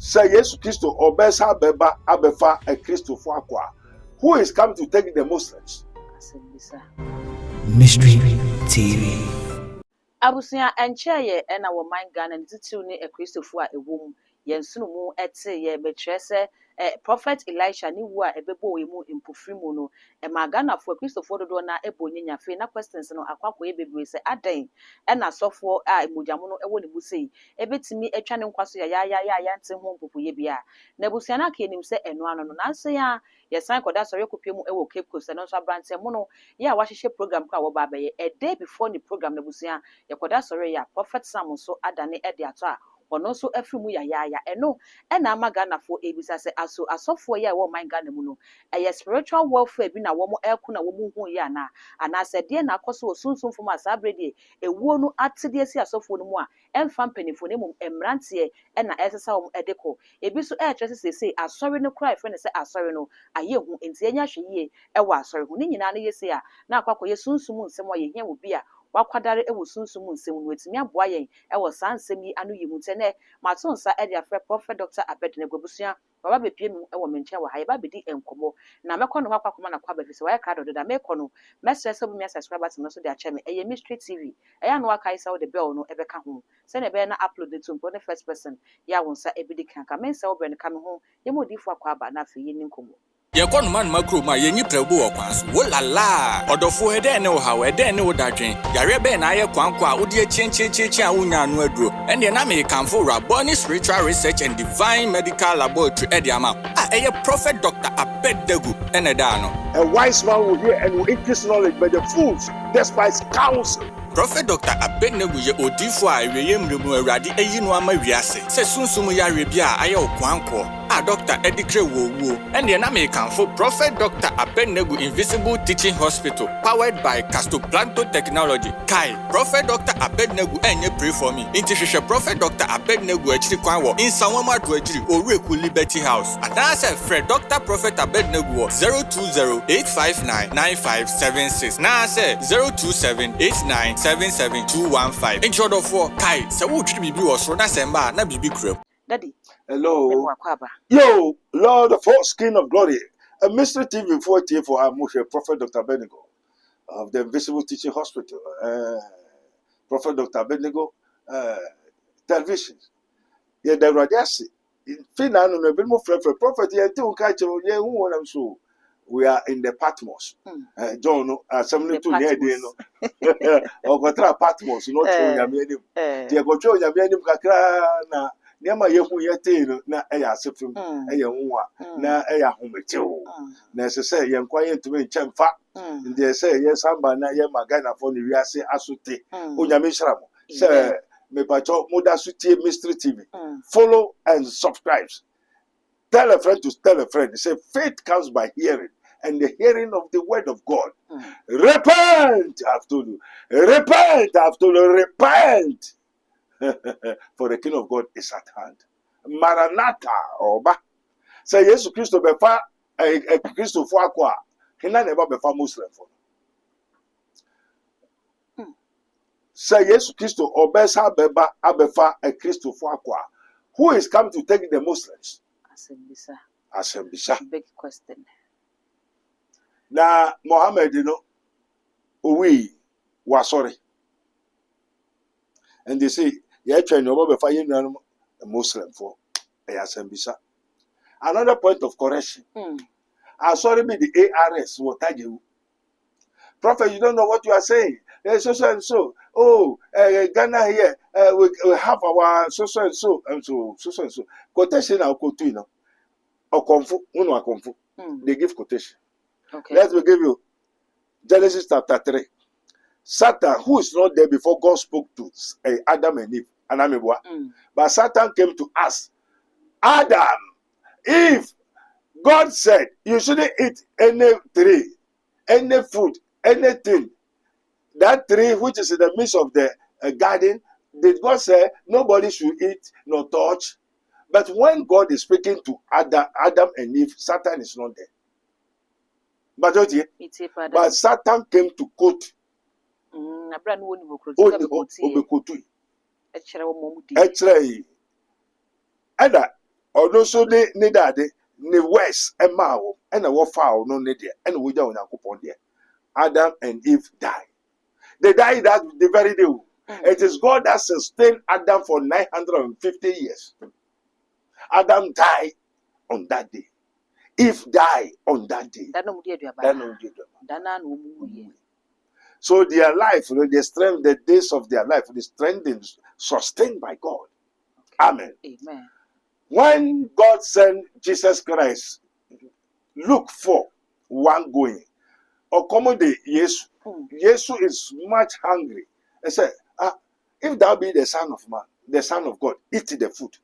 Say yes, Christo, Obesa Beba Abefa a Christo Fuaqua. Who is coming to take the Muslims? Mystery TV. Abusia encheye na wo man Ghana ntitiu ne Christopher a ewom yensunu mu ete ye betre se prophet Elisha ni wu a ebebo emu impofiri mu no ma Ghana fo Christopher dodo na ebonyenya fe na questions no akwakọ ebebre se adan na sofo a emojamo no ewo ne busei ebetimi atwa ne nkwaso ya nte ho mpopoye bia na abusia na ka enim se eno ano no nanso ya yesan koda sori kopie mu ewo Cape Coast no so abrante mu no ya wa hyehyɛ program kwa wo ba baye a day before the program na abusia yakoda sori ya prophet Sam so adane ede ato a ono so afiri mu ya eno na amagana fo ebisa se asofo ya wo man Ghana mu no spiritual warfare bi na wo mo eku na wo mu hu ya na se de na akoso osunsun fo ma sabrede ewuo no atede si asofo no mu a emfa mpanifo ne mu emrante na esesa wo edeko ebi so kyerese sese asori no cry friend se asori no aye hu enti enya hweye ewo asori hu ni nyina na yese a na akwakọ yesunsun nsem wo ye hia wo bi a wakwadare ewo sunsumu nsem no etimi aboa yen ewo sansem yi anu yimu tene matonsa e dia frɛ prophet Dr. Abednego busua baba bepie mu ewo menche wa haye ba bedi enkomo na mekɔ no kwakoma na kwa bafise wa ka do da mekɔ no mesrɛ bu me subscribers no so de akyɛ me eye Mystery TV eya no wakai sa wo de bell no ebeka ho se na be na upload the to the first person ya wonsa ebedi kanka mensa wo bre no ka me ho yemodifo akwa aba na afi yeni nkomo Yekon man makro ma yenyi prebu okwanso wo lala odofo ede ne wo hawo ede ne wo dadwen yare be na aye kwanko a wodi echienchienchi a wonya anu aduro ene na me kanfo Raboni Spiritual Research and Divine Medical Laboratory ede ama eye Prophet Dr. Abednego ene da no A wise man will hear and will increase knowledge, but the fools despise counsel. Prophet Dr. Abednego ye odifo a eweye mremu awurade eyi no ama wiase se sunsumu yare bia aye okwanko Dr. Edikre Wowo and the name for Prophet Dr. Abednego Invisible Teaching Hospital powered by Castoplanto Technology. Kai Prophet Dr. Abednego enye pray for me. Intishisha Prophet Dr. Abednego echiri kwanwo in Sawama Dwejiri Oreku Liberty House. And I said Fred Dr. Prophet Abednego 020-859-9576. Now I said 027-8977-215. In short of 4 Kai se wo twi bibi wo so na semba na bibi krem. Daddy Hello. Yo, Lord of hosts, King of glory. A Mystery TV 40 for our Prophet Dr. Abednego of the Invisible Teaching Hospital. Prophet Dr. Abednego television. Yeah, the radiasi. In Finland, no bit more prophet. Yeah, so we are in the Patmos. John, assembly to near the or Gotra Patmos, not Yamianim. The Gocho Yamianim Kakra. Niama yehu yete no na eya asefem eya nwa na eya hometew na sese ye nkwaye ntumi nchemfa ndi se ye samba na ye magana fo ni wiase asote onyame hyiram se me pacho moda sutie Mystery TV follow and subscribe, tell a friend to tell a friend. Say faith comes by hearing and the hearing of the word of God. Repent, I've told you, repent, I've told you, repent. For the King of God is at hand. Maranatha, Oba. Say Jesus Christ befa a Christo for aqua. He never befa Muslim for. Say Jesus Christ obesa beba abefa a Christo for aqua. Who is coming to take the Muslims? Asembisa. Big question. Na Muhammad, we was sorry. And they say, yeah, train over a Muslim for Asembisa. Another point of correction. I sorry be the ARS will tag you. Prophet, you don't know what you are saying. So and so. Oh, Ghana here, we have our so and so and so. Quotation I'll quote you. Or confu, uno confu. They give quotation. Okay. Let me give you Genesis chapter 3. Satan, who is not there before God spoke to Adam and Eve, but Satan came to us. Adam, Eve, God said, you shouldn't eat any tree, any fruit, anything. That tree which is in the midst of the garden, did God say nobody should eat nor touch? But when God is speaking to Adam and Eve, Satan is not there. But Satan came to quote. no so ne dade ne west ema wo na wo foul no ne de na wo ja Onyankopon de. Adam and Eve died. They died that the very day. It is God that sustained Adam for 950 years. Adam died on that day. Eve died on that day. So their life, their strength, the days of their life, the strength is sustained by God. Amen. Amen. When God sent Jesus Christ, look for one going. Accommodate Jesus. Jesus is much hungry. I said, if thou be the Son of Man, the Son of God, eat the food.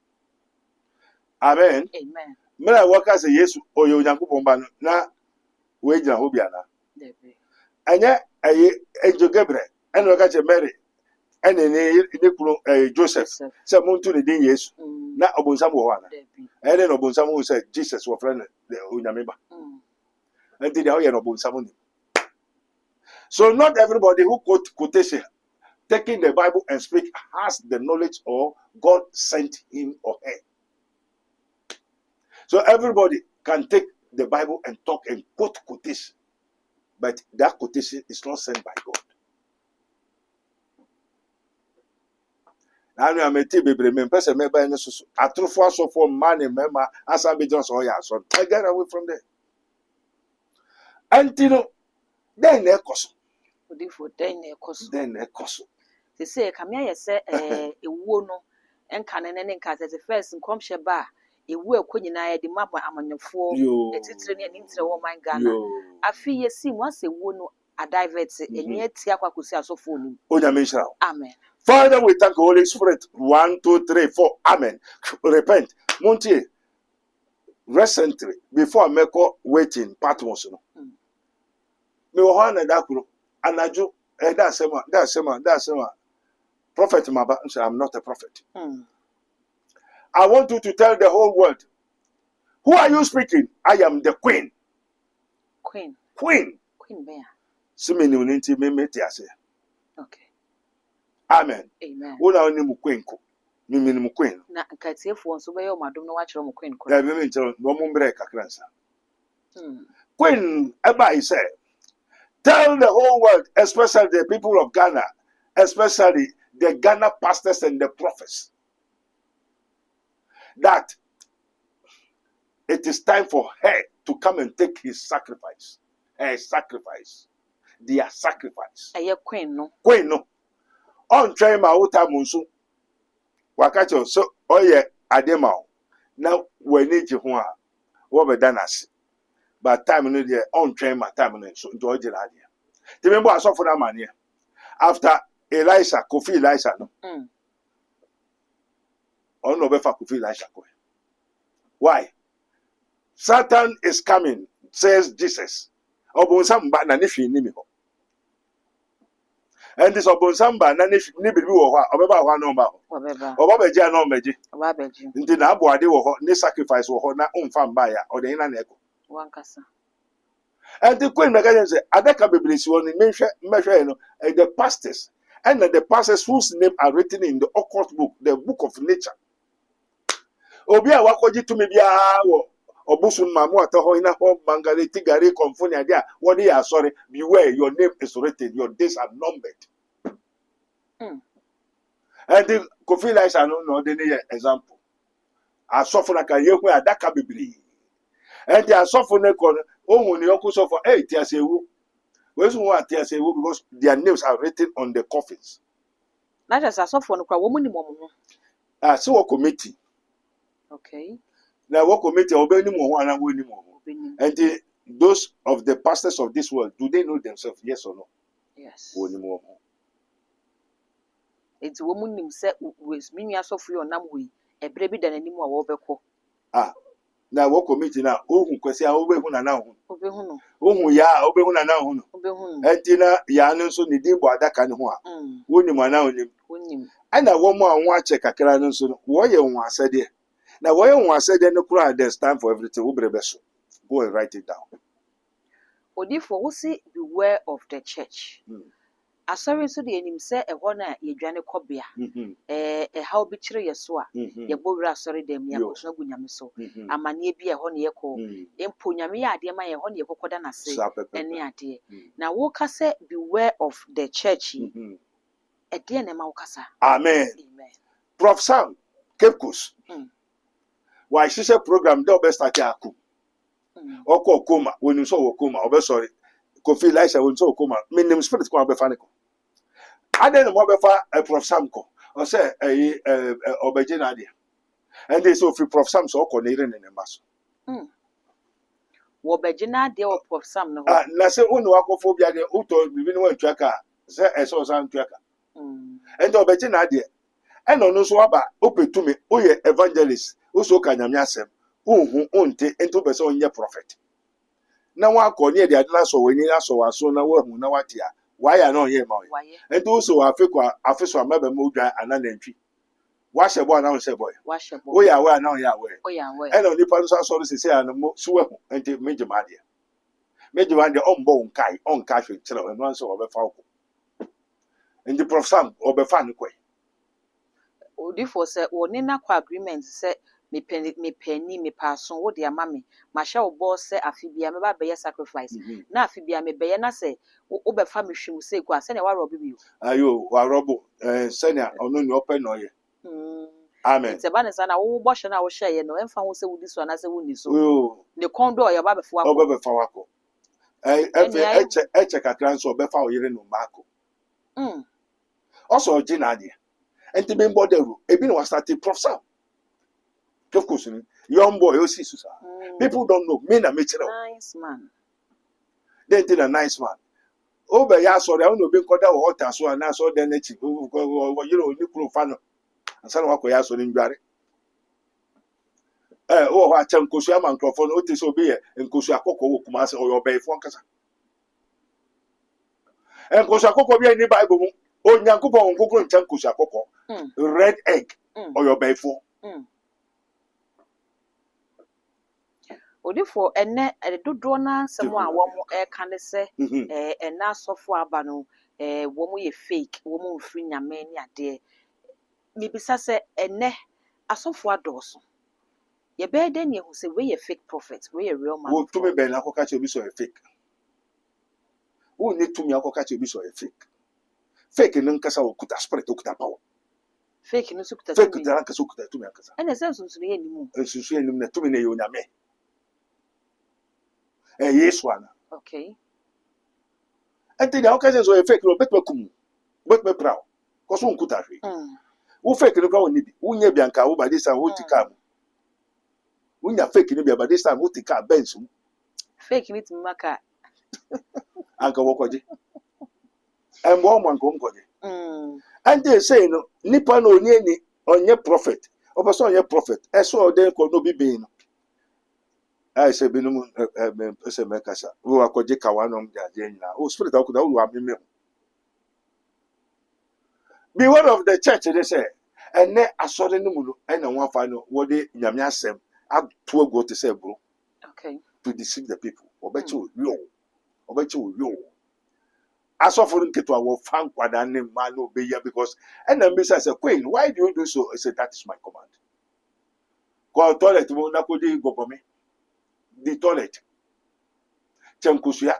Amen. Amen. When I work as a Jesus, or you Yankupomban, na wage and hobiana. And yet, Angel Gabriel, and look at Mary, and then Joseph, some moon to the day, yes, not Obunsamuana. And then Obunsamu said, Jesus was friend, the Unyameba. And did I hear Obunsamu? So not everybody who quote quotation, taking the Bible and speak, has the knowledge or God sent him or her. So everybody can take the Bible and talk and quote quotation, but that quotation is not sent by God. Now I'm a TB person member and a true force of money member as I be just oh yeah, so I get away from there. Until then they cost. Then they cost. They say, come here, say, a wono, and cannon and cat as a first and come sheba, a work when you the map among your four, a titany and inter woman gunner. I feel you see once a wono, a divert, and yet Tiaqa could say so phone. Amen. Father, we thank the Holy Spirit. 1, 2, 3, 4. Amen. Repent. Monty, recently, before I make waiting, Patmos. Me ohana dakuro. Anaju, that's sema. Prophet Maba, I'm not a prophet. I want you to tell the whole world, who are you speaking? I am the queen. Queen Bear. Simini uninti memeti ase. Okay. Amen. Amen. Una oni mu queen ko. Mimi ni mu queen. Na nkatiefo nso be yo madom no wachiro mu queen ko. Ya mimi nchero no mu mbere kakransa. Queen eba he said, tell the whole world, especially the people of Ghana, especially the Ghana pastors and the prophets, that it is time for her to come and take his sacrifice. Her sacrifice. Their sacrifice. Aye queen no. Queen no. On train ma uta munsu. Wakacho so oye adema. Now we need you ho what be done as. But time no there on train ma time no so into ojira there. The member aso for that man here. After Elisha, Kofi Elisha no. On no be fa Kofi Elisha ko. Why? Satan is coming, says Jesus. Obonsamba na nifi ni mi ho. And this obonsamba na nifi ni bibi wo ho, obeba ho no ba ho. Obaba je na omeji. Nti na abo ade wo ho, ni sacrifice wo ho na umfa mba ya, o de ina na eko. Wankasa. And the queen Megan say, Adaka Biblisi one measure the pastors and the pastors whose name are written in the occult book, the book of nature. Obia wakoji to me bia obusun mamu ataho ina ho mangale tigare konfonia dia. What they are sorry, beware, your name is written, your days are numbered. And the Kofi Elisha no the example. I suffer like a yehu Adaka Bibli. And they are suffering when you also suffer, hey, Tiasewu. Where's one Tiasewu because their names are written on the coffins. Not as I suffer no woman. So a committee. Okay. Now, what committee obey no more and win more. And those of the pastors of this world, do they know themselves? Yes or no? Yes. It's woman himself with me as of your namwe, a baby than any more overco. Now, what committee now? Oh, because I obey one now. Oh, yeah, obey one now. And Tina Yanon so need that kind of one. Wouldn't one now. And I want more and watch a cacran so why you want said it. Now, why you want said then the crowd there's time for everything. Go and write it down. Or therefore, we say beware of the church. asɔre nso de anim sɛ ɛhɔ na yɛdwane kɔbea ɛhaw bi kyerɛ yɛ so a yɛbɔ wura asɔre dɛm ne yɛakɔsua gu nyame so amanneɛ bi a ɛhɔ ne yɛkɔ mpo nyame yɛ adeɛ ma yɛhɔ ne yɛkɔkɔda n'ase ɛne adeɛ na woka sɛ beware of the church yi ɛdeɛ na ɛma wo kasa amen Prof Sam Cape Coast wa hyehyɛ program dɛ ɔbɛstart ako ɔkɔ koma wɔnim sɛ ɔwɔ koma ɔbɛsɔre Kofi Elisha wɔnim sɛ ɔwɔ koma menim spirit kɔ ɔbɛfa ne kɔ adɛn na ɔbɛfa Prof Sam kɔ ɔsɛ ɔbɛgye n'adeɛ ɛnde sɛ ofi Prof Sam sɛ ɔkɔ ne yere ne ne mma so wɔbɛgye n'adeɛ wɔ Prof Sam no hɔ na sɛ wo ne wakɔfo bi adeɛ wotɔ biribi ne wantua ka sɛ ɛsɛ ɔsan ntua ka ɛnde ɔbɛgye n'adeɛ ɛna ɔno nso aba opetumi oyɛ evangelist oso ka nyame asɛm ohu onte ento pɛ sɛ ɔnyɛ prophet na wakɔ ne de ade na so wani aso waso na wahu na watia waya na ɔnyɛ ma ɔyɛ ento so afekwa afeso amaba mu odwa ananantwi wahyɛ bɔ na ɔhyɛ bɔ oyɛ awa na ɔyɛ awa ɛna onipa nso asɔre sese ano mo so wahu ente mejimade ɔmbɔ onka hwe kyerɛ ɛno nso ɔbɛfa wo enti Prof Sam ɔbɛfa ne kɔ odifo sɛ wɔne na kɔ agreement sɛ mepani mepaaso wo de ama me mahyɛ wo bɔ sɛ afi bia meba bɛyɛ sacrifice na afi bia mebɛyɛ na sɛ wo bɛfa me hwem sɛ kwa sɛ ne warɔ bibi ayo warɔbo sɛnea ɔno ne ɔpɛ na ɔyɛ amen nti ba ne sa na wo bɔhyɛ na wo hyɛ no ɛmfa ho sɛ wodi so ana sɛ wonni so ne kɔn do ɔyɛ ba bɛfo akɔ ɔbɛfa wakɔ ɛkyɛ kakra nso ɔbɛfa wo yere no maako ɔsɔ ɔgye na adeɛ enti me mbɔ dɛro ebi na wasate Prof Sam Of course, young boy, you see, people don't know. Me na nice man. Then a nice man. Over ya so I don't know being called out water so and I saw the nature. You know, you fan. And some of ya so in Barry. I tell Kusia microphone, what is obey and Kusia Coco Kumasa or your bay for Casa. And Kusia Coco be any Bible. Oh, Yankupo and Coco and Kusia Coco. Red egg or your bay for. Odifo ene dodoɔ na asɛm a wɔn ɛka ne sɛ ɛna asɔfo aba no wɔn yɛ fake wɔn mfiri nyame ne adeɛ mebisa sɛ ene asɔfo adɔɔso yɛbɛyɛ dɛ ne ehu sɛ we yɛ fake prophet we yɛ real man wo tumi bɛn na akɔka kyerɛ obi sɛ ɔyɛ fake wo ne tumi akɔka kyerɛ obi sɛ ɔyɛ fake ne nkasa wɔ kuta spirit okuta power fake no so kuta fake kuta nkasa okuta tumi akasa ɛna sɛ nsunsun yɛ nimu nsunsun yɛ nimu na tumi na yɛ onyame yes one. Okay. And the occasions were fake, no better kum, but me proud. Cause one could have. Who fake no go need, who near Bianca, who by this time who to come. When you're fake in by this time, who to come, Benson. Fake it, Maka. Uncle Wokoji. And one come. And they say, no, Nippon or near on your prophet, or person your prophet, as so then could no be being. I say binum se mekasa wo akɔgye kawanom gyaje nyina o spirit akuda wo ameme be one of the church they say ene asɔre no mu no ena ho afa no wo de nyame asɛm ato ago te say bro okay to deceive the people obechi wo asɔfo nketo wo fan kwada ne ma no obeya because ena me say queen why do you do so I say that is my command go toilet mo na ko di gobomi the toilet Chankusia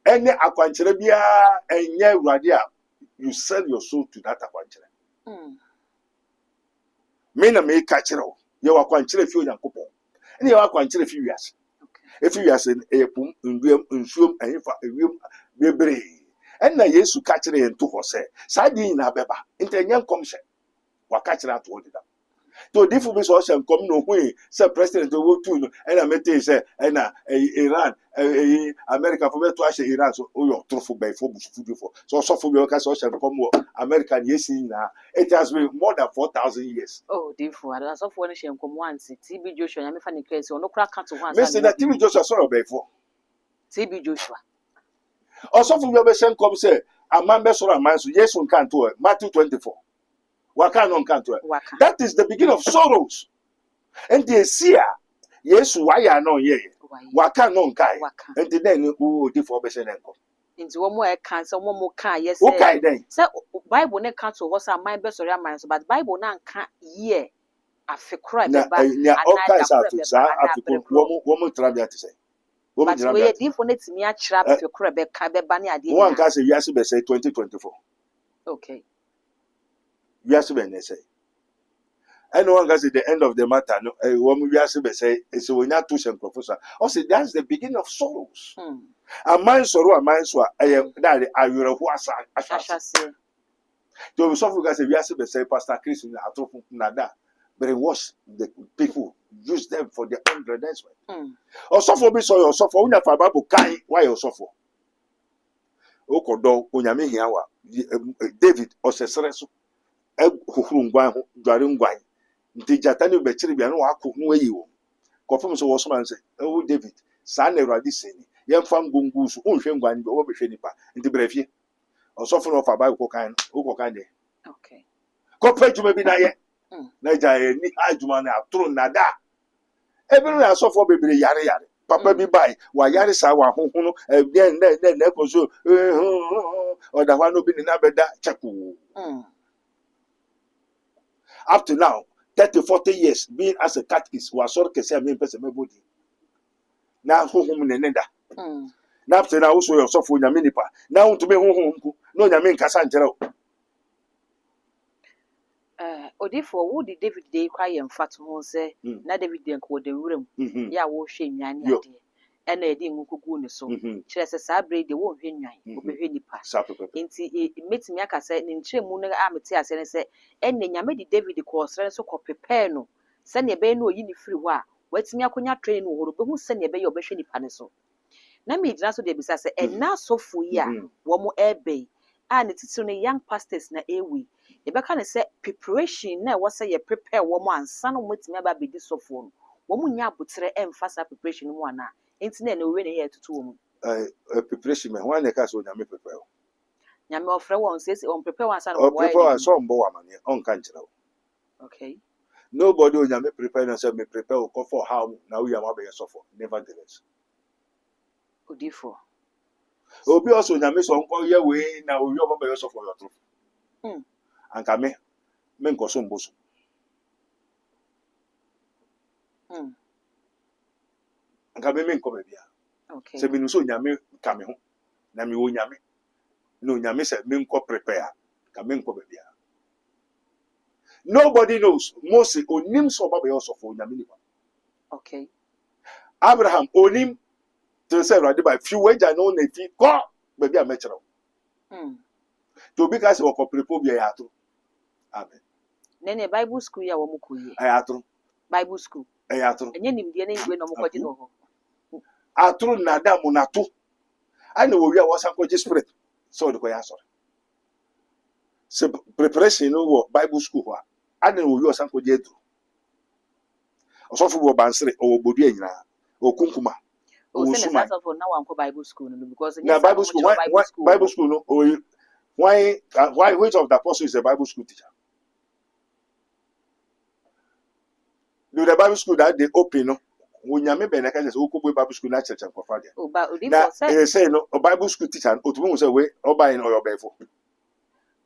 any akwankyere bia enye urade a you sell your soul to that akwankyere me na me ka kyere o ye wakwankyere fi onyankopon ene ye wakwankyere fi wiase efi wiase epum nduam nsuom enfa ewiem bebre enna Yesu ka kyere ye nto ho se sa di na beba ntenye nkom hye waka kyere ato odida to difu be so hye nkom no hu se president wo tu no ena mete se ena Iran America for beto ahye Iran so oyo trofo by for busufudifo so sofo be waka so hye nkom wo America yesi na it has been more than 4,000 years oh difu ada sofo no hye nkom once TB Joshua ya mefa ne case ono kura ka to ho ansa me say that TB Joshua so be for TB Joshua osofo be hye nkom say amambe so amanso Yesu nkanto Matthew 24 Waka no nkanto that is the beginning of sorrows and the seer Yesu waya no ye waka no nkai and then who di for be hye nkom Into one more cancer, one more can, yes, Okay then. sir. Bible ne cancel was a mind best or a man, but Bible nan can't ye. I feel cry Na the nya all kinds of sa African woman trabia to say. Woman but we trabia. are different to me a trap for crab, cabani idea. One can say yes be say 2024. Okay. Yes be say. And one can say the end of the matter no woman yes be say it's when you touch and professor. I say that's the beginning of sorrows. A man sorrow a man so that ayure ho asa ashase. To so for say yes be say Pastor Chris na atofo nada. Brainwash the people, use them for their own advancement. Osofo bi so your sofo unya fa Bible kai why your sofo. Okodo onyame hia wa David osesere so huhuru ngwan ho dware ngwan. Nti jata ne be kire bia no akọ no ayi wo. Kofom so wo so man say oh David sa na Awurade seni yemfa ngungu so unhwe ngwan bi wo behwe nipa nti brefie osofo no fa Bible ko kan de. Okay. Ko pejuma bi na ye na jaye ni adwuma na atoro nada ebere na sofo bebere yare papa bi bai wa yare sa wa honhon no na ko so oda hwa no bi ni na beda chaku up to now 30-40 years being as a catechist was sort kese am person mebodi na honhon ne nenda na up to now so your sofo nyame nipa na unto be honhon nku no nyame nkasa nkyere Odifo wo di David dey kwa ye mfa to ho se na David dey ko de wuram ya wo hwe nwan ne ade e na edi ngukugu ne so kire se sa bre de wo hwe nwan obehwe nipa nti metimi aka se ne nkyeremu no amete ase ne se enne nyame di David ko sere so ko prepare no se ne be na oyi ni firi ho a watimi akonya train no horo behu se ne be ye obehwe nipa ne so na me gyina so de bisa se enna sofo yi a wo mo ebe a ne titiri ne young pastors na ewi ebeka ne say preparation na wo say ye prepare wo mo ansa no motimi aba bedi sofo no wo mo nya abotre emfa sa preparation mo ana enti na we ne ye tutu wo mo preparation me wan ne ka so nyame prepare nyame ofre won say on prepare wan sa no wo prepare so mbo wa mane on kan kire wo okay nobody on nyame prepare na say me prepare ko for how na we am abeye sofo nevertheless odifo obi also nyame so nko ye we na owi obabeye sofo your truth anka me nko so mboso anka me nko be bia okay se binu so nyame ka me ho na me wo nyame no nyame se me nko prepare ka me nko be bia nobody knows Moses onim so obabeye sofo nyame ni okay Abraham onim to say right by few wager no na fi ko be bia me kire to be ka se wo ko prepare bia ya to amen nene Bible school ya wo mukoyi ayatro Bible school ayatro enye nimdie na igwe no mukoji no ho atro na da mu na to ana wo wi a wasa ko spirit so de ko ya so se preparation no wo Bible school ho ana wo wi wasa ko je dru osofo wo bansere o bodu anyina o kunkuma o se na sasa for na wan ko Bible school no because na Bible school no o why which of the apostles is a Bible school teacher? Do the Bible school that they open no when you be na say o ko Bible school na church and kofa there o ba odi na for say no a Bible school teacher o to be say we oba in oyo befo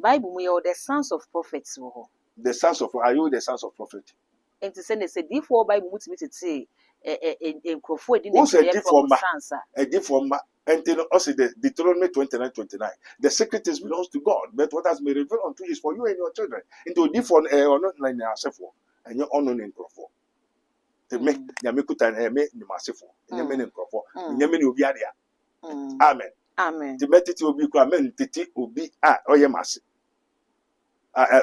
Bible mu your the sons of prophets wo ho the sons of are you the sons of prophet enti se ne se before Bible mutimi tete enkrofo edi na from sansa a different until also the Deuteronomy 29:29 the secret belongs to God but what has been revealed unto you is for you and your children into different or not like yourself and your own enkrofo te me nyame kuta na me ni masefo nyame ne enkrofo nyame ne obi ade amen amen te metiti obi kura men tete obi a oye mase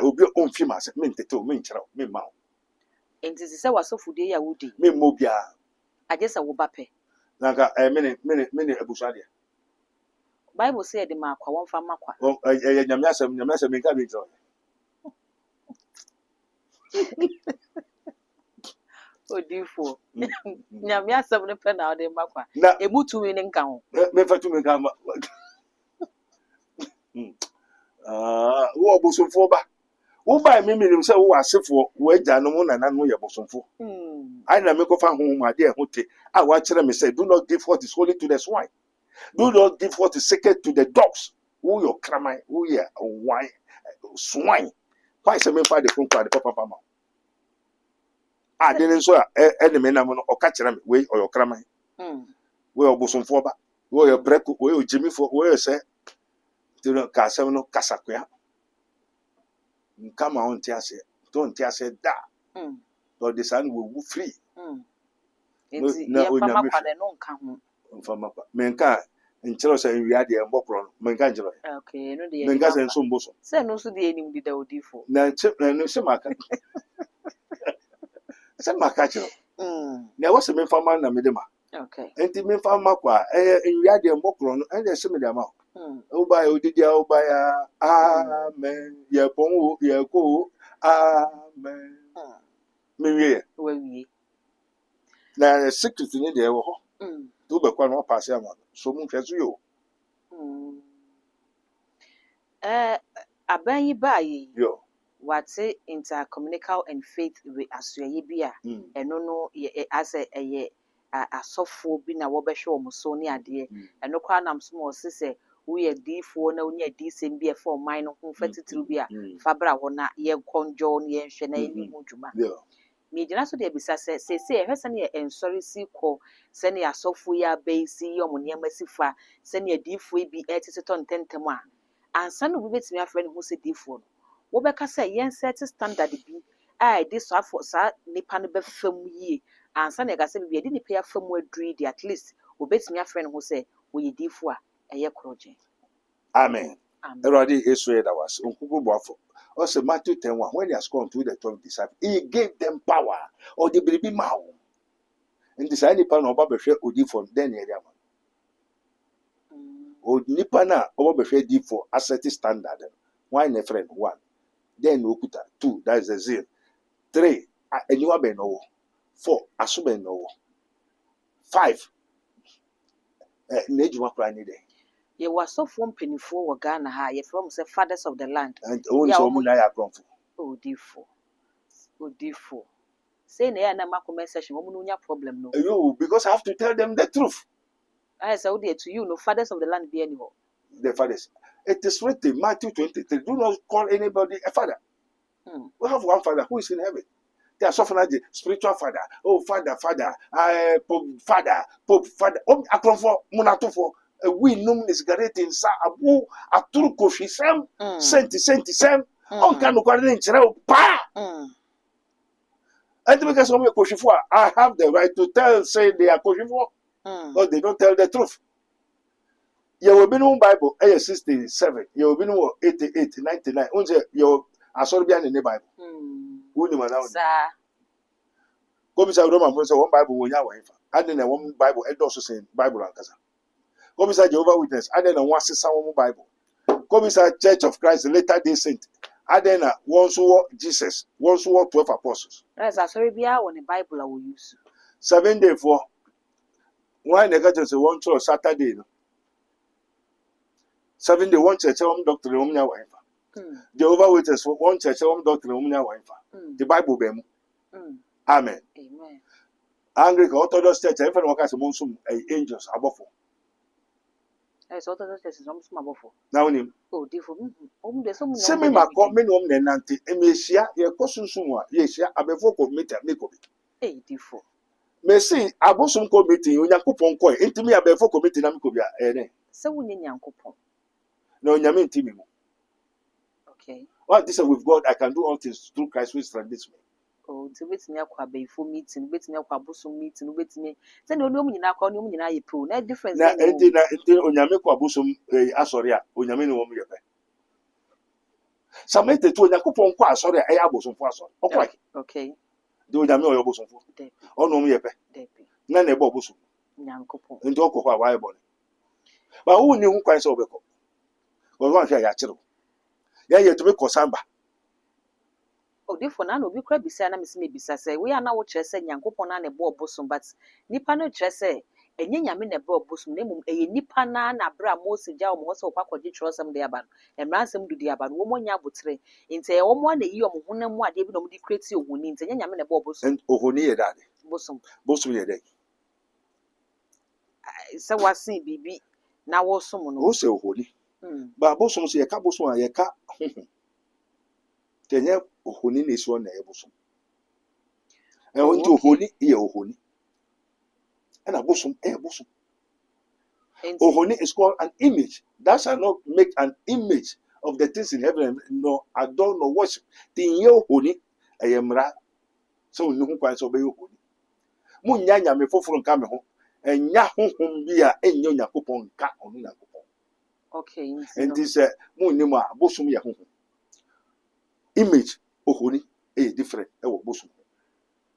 obi onfi mase men tete o men kyerɛ men ma enti se wasofudie ya wudi men mo bia agesa wo bape naka mene abusa de Bible say de makwa wonfa makwa nyame asem nka bi kyerɛ odifo nyame asem ne pe na ode makwa emutumi ne nka ho me fatumi nka wo obosomfo ba wo ba me minim sɛ wo asefo wo agya no mo nana no yɛ bosomfo ai na me ko fa ho ma de ho te a wa kyerɛ me sɛ do not give what is holy to the swine Do not give what is sacred to the dogs. Who your cramai, who your wine, swine. Why is a man find the phone card, the papa? I didn't so any men or catch them way or your cramai. We are bosom for back. We are break, we are Jimmy for where say to the Casano Casaquia. Come on, Tiase. Don't Tiase da. Or the son will be free. No, Menka in Chelsea, we had the Bokron, Menkangelo. Okay, no, the Mengas and some bosom. Say no, so the enemy did out for. Now, Semaka. Semaka. There was a men for man, Medema. Okay. And the men for Makwa, and we had the Bokron, and there's some of them out. Oh, by Odidia, by Amen. Yapon, Yako, Amen. Maybe. Well, we. Now, a secret in the do be kwa no pass am so mu hwe so yo Aban yi ba yi yo wate intercommunicable and faith we asoye bi a eno no ase eye asofo bi na wo be hwe o so ne ade eno kwa nam so mo se wo ye difo na wo nya disem bi e for man no ho fatitru bi a fa bra ho na ye konjo ne ye hwe na ni mu djuma yo me gyina so de bisa se ehwese ne ensori si ko se ne asofo ya beisi yo mo ne masifa se ne difo bi etiteto ntentem a ansa no bi betimi afre ne ho se difo no wo beka se yen set standard bi a di so afo sa nipa no be fam yie ansa ne ga se bi di nipa ya fam aduri di at least wo betimi afre ne ho se wo ye difo a eye kroje. Amen. Erodi Israel that was unkugu boafo. Also Matthew 10:1, when he has gone to the 12 disciples, he gave them power or the baby mouth. And this any pan oba be hwe odi for then area man. O nipa na oba be hwe di for asset standard. Why ne friend 1. Then okuta 2, that is the zeal. 3, anyua be no. 4, aso be no. 5, nejuma kra ni de. Ye was so from penifo wo Ghana ha ye from say fathers of the land. And only so mu na ya kronfo. Odifo. Say na ya na makoma session wo mu nya problem no. You because I have to tell them the truth. I say wo to you no fathers of the land be anyhow. The fathers. It is written Matthew 23. Do not call anybody a father. We have one father who is in heaven. They are suffering as the spiritual father. Oh, father, Pope, father. Oh, akronfo munatofo. We num is garete sa abu aturu kofi sem senti sem on kanu kwade nchire pa and because some koshifo I have the right to say they are koshifo but they don't tell the truth. You will be no Bible 67, you will be no 88 99 unje you asorbian in the Bible who ni mana Sir come say Roman say one Bible wonya wafa and then one Bible also say Bible ankasa. Come inside Jehovah's Witness, and then one Bible. Come inside Church of Christ, later day saint. And then one who Jesus, one who 12 apostles. That's sorry be on the Bible I will use. 7 days for one negative one church Saturday. 7 days one church one doctrine omnia wife. Jehovah's Witness one church one doctrine omnia wife. The Bible be. Amen. Amen. Anglican Orthodox Church, everyone works among some angels above. So that is almost my buffalo. Now, different. Semi ma call me no nanti, emesia, ye kosunsumwa, yesia, abefo committee, mekobi. Different. Messi, abosum committee, unyakupon koi, intimi abefo committee na mikobi, So we need yankupon. No, nyame intimi. Okay. Well, this is with God, I can do all things through Christ who strengthens me. Oh, to wait me akwa before meeting, wait me akwa bosom meeting, wait me. Send no mu nyina akwa no mu nyina ye pro. Na difference na enti onyame kwa bosom asori a onyame no mu yepe. Samete to onyakopon kwa asori a abosom fo asori. Okwa. Okay. De onyame oyo bosom fo. Ono mu yepe. Na na ebo bosom. Nyankopon. Enti okwa wa ebo. Ba wo ni hu kwan se obeko. Go wan hwe ya kire. Ya ye to be kosamba. Odifo na no bi kra bisa na mesi me bisa se we ana wo kire se nyankopon na ne bo obosom but nipa no kire se enye nyame ne bo obosom na mum eye nipa na na bra Moses ja o mo se okwakoje kirosem de aba no emransem dudi aba no wo mo nya abotre nti e wo mo na yi o mo honam mu ade bi no mo di create ohuni nti enye nyame ne bo obosom and ohuni ye dade bosom ye dade se wasin bibi na wosom no o se ohoni ba bosom se yeka bosom a yeka tenye ohoni na esi na bosom e won ti ohoni ye ohoni and bosom bosom ohoni is called an image. That shall not make an image of the things in heaven, nor adore nor worship. Tin ye ohoni ayemra so nu hu kwan so be ohoni munya nyame foforo nka me ho enya honhom bi a enyo nyakopon nka onu nyakopon. Okay, and this munnim a bosom ye honhom image ohoni different e wo bosom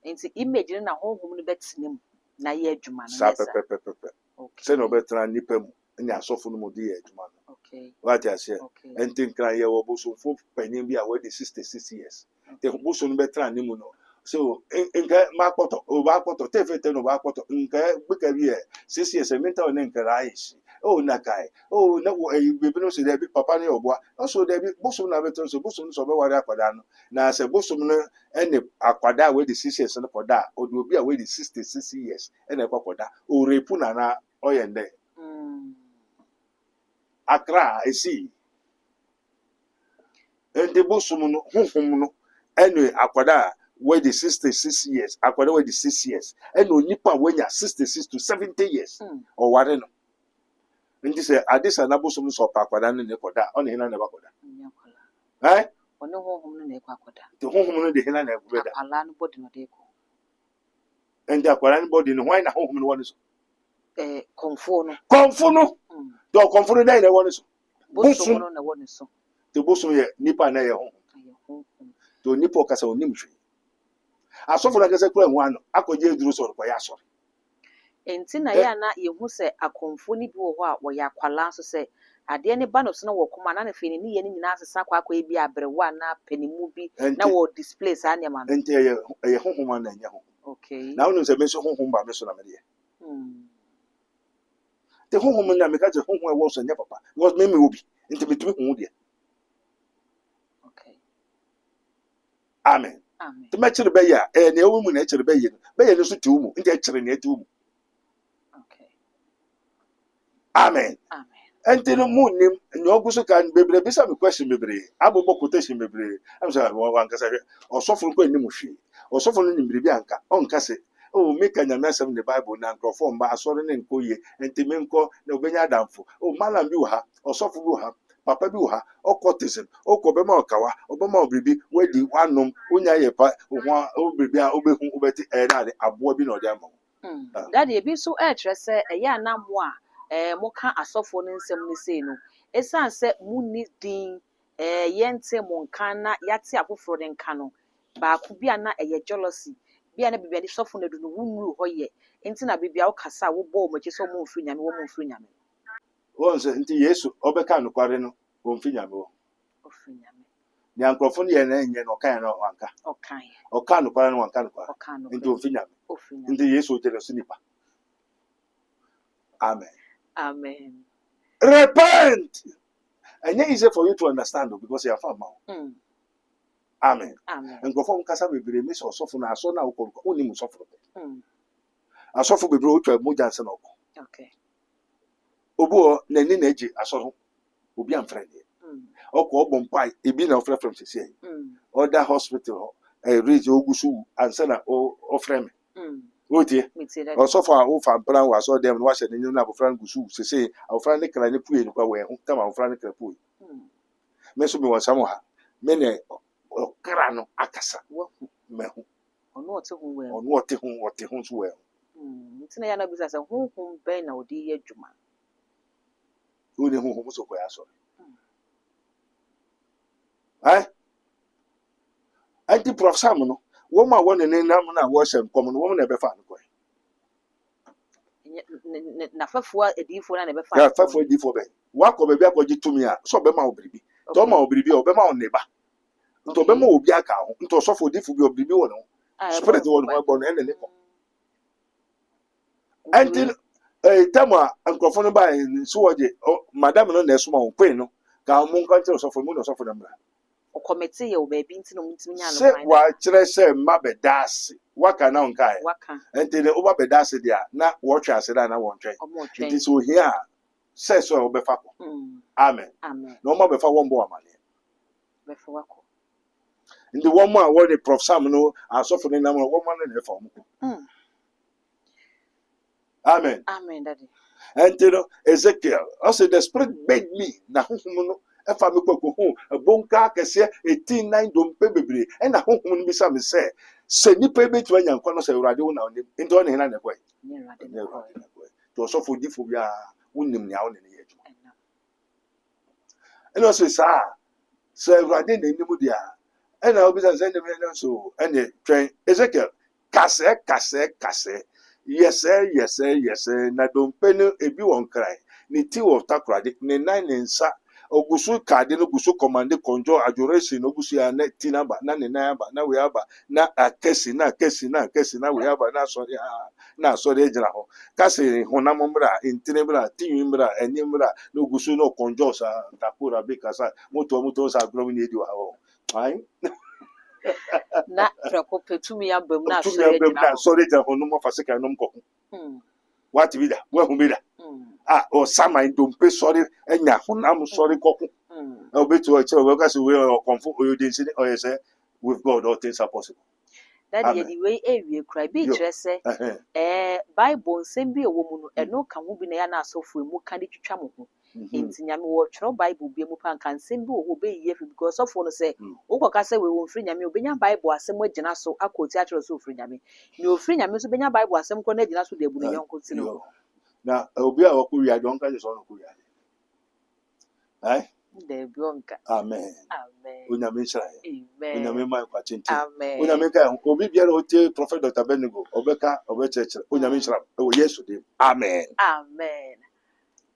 nti image na honhom no betinem na ye adwuma no sa pepepepe se no betra nipa mu ne asofo no mu de ye adwuma no. Okay, what I say okay, and think cry ye wo bosom fo panyin bi a we de 66 years the bosom betra ni mu no. So inka makoto o bakoto tefete no bakoto inka bika bi 6 years mental ne nka raish o nakai o na bibi no so dey papa ne oboa so dey bosom na beton so bosom so be ware akwada no na se bosom no ene akwada we the 6 years no koda o de obi a we the 66 years ene kwakoda o repu na oyende akra esi ende bosom no honhom no ene akwada where the 66 years, akwada where the 6 years, and no nipa when you 66 to 70 years or whatever. And this this anabo some so akwada no nekoda on hina never koda. Eh? Ono honhom no nekwakoda. The honhom no de hina na brother. Ala no body no de ko. And the akwada body no why na honhom no one so. Konfo no. Konfo no. Do konfo no dey na one so. Bosom no na one so. The bosom ye nipa na ye honhom. To nipa kasa onim hwe. Asofo na kase kura ho ano akoje eduru so ko ya so enti na ya na yehu se akonfo ni bi wo ho a wo ya kwala so se ade ne ba no so na wo koma na fe ni ye ni nyina asesa kwa kwa bi abrewa na panimu bi na wo display sa ne ma no enti ye honhom na nya ho. Okay, na wonu se me so honhom ba me so na me de te honhom na me ka je honhom e wo so nya papa because me obi enti me tumi hu de. Okay, amen. amen. To match the beya and the woman nature the beya no so to mu into actually near to. Okay, Amen. amen. And then the moon name and your guso can be able to question me abo quotation me I'm sorry one kasa or so from kwen nimushi or so from nimbribianka on kase oh make an mess of the Bible na nkrofo mba asori ne nkoye entimenko na obenya adamfo oh malam bi wo ha or so fu ha papa bi wo ha okotism okobema okawa obema obribi wedi wanom onya yepa ho obribi a obehu obeti na de abo bi na ode ama Daddy ebi so etre se eya anamo a moka asofo no nsem ne sei no esan se munni din yente monka na yate akoforo de nka no ba ku bia na eye jealousy bia na bibia de sofo na du no wunru ho ye enti na bibia wo kasa wo bo mo so mo mfiri nyame wo mo mfiri nyame wonse nti Yesu obeka no kware no wo mfiri nyame wo ofiri nyame ni ankrofo no ye na enye no kan no wanka okan no kware no wanka no kware nti wo mfiri nyame nti Yesu ojere so nipa. Amen. Amen. Repent. And it's easy for you to understand because you are far more. Amen. Amen. And go from Casa Bibre, Miss or Sofuna, so now only Musofo. A Sofo Bibro to a Mujanson. Okay. Obo, Neneji, a sort of be unfriendly. Or call Bompai, a bin of reference, say, or that hospital, a reach Ogusu, and Sana or frame. Wotie also for our fan plan was all them wash and you know friend gusu say our friend can pu en kwa we come our friend can pu me so me wan samoha me ne okra no akasa me hu ono ote hu we ono ote hu so we ntina ya na bisa se hu ben na odi ye dwuma oni hu so kwa so anti prof Sam no woman won ne nam na wo hyem kom no woman na be fa no ko na fafua edifo na be fa ya fafua edifo be wa ko be bia ko gitumi a so be ma obribi to ma obribi o be ma oneba nto be ma obi aka ho nto so fo edifo bi obribi wo no spirit wo no bo no ene ne ko anti tama ankrofo no ba so oje madam no na esoma wo queen no ka mo nkan tire so fo mo no so fo na mra o committee ye baby nti no mutimi nya no se wa kire se ma bedase waka na onkai waka enti ne oba bedase dia na wo twa ase da na wo ntwe nti so here Say so obefa ko. Amen. Amen. No more befa one bo amane. Before wako. In the one more word the Prof Sam no asofo ne nam one man na efa mo. Amen. Amen, Daddy. And you know, Ezekiel, also the spirit made me na honhom no efa me kwako ho ebonka kese 189 dompe bebre e na honhom no bisa me se nipa betu anya nkwa no se urade wo na onim nti o ne hena na kwai Ne Awurade ne kɔ. to so for difo bia wonim ne awo ne ye adwuma eno so so urade na nim dia e na obisa se ne me so ene twen Ezekiel kase yes na dompe no ebi won krai ni ti wo takrade ne nan ne nsa ogusu kade no gusu commande konjo adoration ogusu ya na ti na ba na ne na ba na we aba na akesi na we aba na sorry ejira ho kasi honam mbra intine mbra tinwi mbra eni mbra no gusu no konjo sa takura be kasa moto sa gromi ni edi wa ho ai Na prako petumi abam na tumi abem na sorry ejira ho no mo fasika no mko what be that we hu be that o sama ndompe sorry enya honam sorry koko obetu o chere we kasi we confirm oyodin si o yese with God all things are possible. Daddy ye di we ewie kra bi kire se Bible nsem bi ewo mu no eno ka ho bi na ya na asofo mu ka di twitwa mo ho enti nyame wo twero Bible bi mu pa nka nsem bi wo be ye fi because sofo no se wo koka se we wo mfiri nyame obenya Bible asem agina so akoti a twero so ofiri nyame ni ofiri nyame so benya Bible asem ko na agina so de bu ne yonko ti no na obi a waku wi adon ka je so no ku wi ai de bionka amen onyame nshira amen onyame mai kwa chinti amen onyame ka obi biara otie Prophet Dr. Benigo obeka obecheche onyame nshira o Yesu dem amen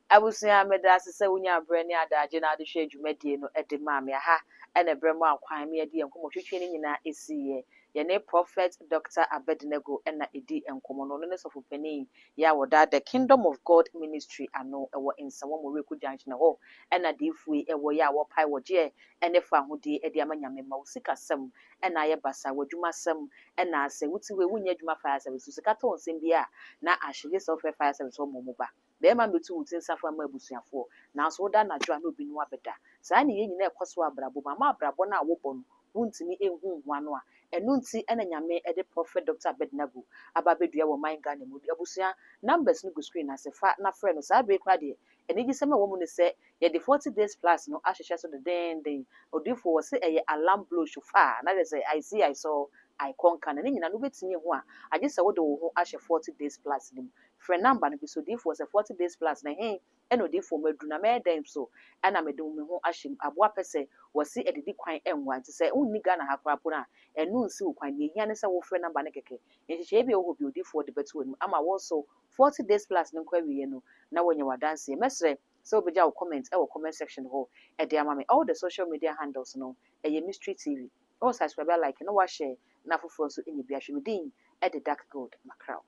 abusia meda asese wonya abrɛ ne adaje na ade hwɛ adwumadie no de maame aha ɛna brɛ mu akwan me ade enkomo twetwe ne nyina esiye ye ne Prophet Dr. Abednego ɛna edi enkomo no ne sofo panin ya woda the Kingdom of God Ministry ano ɛwɔ Nsawo Moreku Junction hɔ ɛna defue ɛwɔ ya wɔ pai wɔgye ɛne fa hodi ɛde amanyame ma usika sem ɛna ayɛ basa wadwuma sem ɛna asɛ wutiwe wunya adwuma fire service usika to nsem bia na ahye software fire service wɔ mo ba bema metu wutin safa ma abusuafo na so da na dwa na obi no abeda saa ne ye nyina ekoso abrabo mama abrabo na awobɔ no wuntimi ehu ho ano a enu nti ena nyame e de Prophet Dr. Abednego ababedua wo man Ghana mu abusua numbers no go screen na se fa na frɛ no saa be kra de eni gisɛm a wo mu ne se ye de 40 days plus no ahyehyɛ so de den odifo wo se eye alarm blow shofa na de say I saw I conquer na nyina no betinye ho a agye se wo de wo ho ahye 40 days plus nim frɛ number no bi so defo se 40 days plus na hen eno defo madu na me dem so ana me dem me ho ahyem aboa pese wasi edidi kwan enwa nti se unni Ghana ha krapo na enu nsi kwan ne hia ne se wo frɛ number ne keke nhyehyɛ bi wo bi odifo de beto nim ama wo so 40 days plus ne kwa wiye no na wonya wadanse mesre so obegya wo comment e wo comment section ho e de ama me all the social media handles no Mystery TV o subscribe like no wa share na foforo so enye bi ahwemedin e de Dark Gold Macron